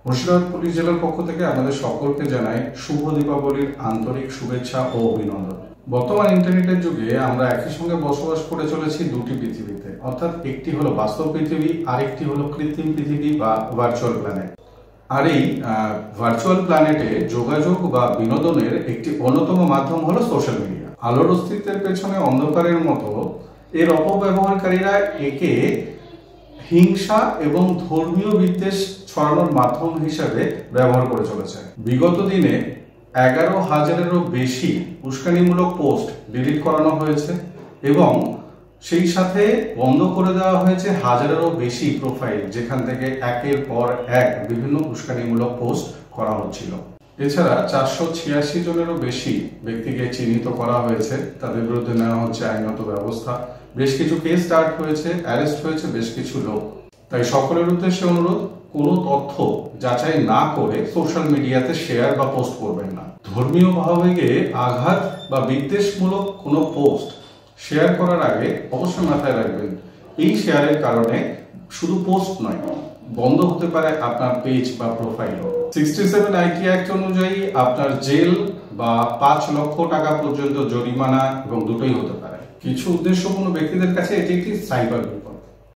Murshidabad police জেলার পক্ষ থেকে আমাদের সকলকে জানাই শুভ দীপাবলির আন্তরিক শুভেচ্ছা ও অভিনন্দন। বর্তমান ইন্টারনেটের যুগে আমরা একই সঙ্গে বসবাস করে চলেছি দুটি পৃথিবীতে, অর্থাৎ একটি হলো বাস্তব পৃথিবী, আরেকটি হলো কৃত্রিম পৃথিবী বা ভার্চুয়াল প্ল্যানেট। আর এই ভার্চুয়াল প্ল্যানেটে যোগাযোগ বা বিনোদনের একটি অন্যতম মাধ্যম হলো সোশ্যাল মিডিয়া। আলোর অস্তিত্বের পেছনে অন্ধকারের মতো এর অপব্যবহারকারীরা একে হিংসা এবং ধর্মীয় বিদ্বেষ ছড়ানোর মাধ্যম হিসাবে ব্যবহার করে চলেছে। বিগত দিনে 11,000-এরও বেশি উস্কানিমূলক পোস্ট ডিলিট করানো হয়েছে এবং সেই সাথে বন্ধ করে দেওয়া হয়েছে হাজারেরও বেশি প্রোফাইল, যেখান থেকে একের পর এক বিভিন্ন উস্কানিমূলক পোস্ট করা হচ্ছিল। এছাড়া 486 জনেরও বেশি ব্যক্তিকে চিহ্নিত করা হয়েছে, তাদের বিরুদ্ধে নেওয়া হচ্ছে আইনত ব্যবস্থা। বেশ কিছু কেস স্টার্ট হয়েছে, অ্যারেস্ট হয়েছে বেশ কিছু লোক। তাই সকলের উদ্দেশ্যে অনুরোধ, কোনো তথ্য যাচাই না করে সোশ্যাল মিডিয়াতে শেয়ার বা পোস্ট করবেন না। ধর্মীয় ভাবাবেগে আঘাত বা বিদ্বেষমূলক কোনো পোস্ট শেয়ার করার আগে অবশ্যই মাথায় রাখবেন, এই শেয়ারের কারণে শুধু পোস্ট নয়, বন্ধ হতে পারে আপনার পেজ বা প্রোফাইল। 67 আইটি অ্যাক্ট অনুযায়ী আপনার জেল বা 5 লক্ষ টাকা পর্যন্ত জরিমানা এবং দুটোই হতে পারে। কিছু উদ্দেশ্যপূর্ণ ব্যক্তিদের কাছে এটি একটি সাইবার বিপদ।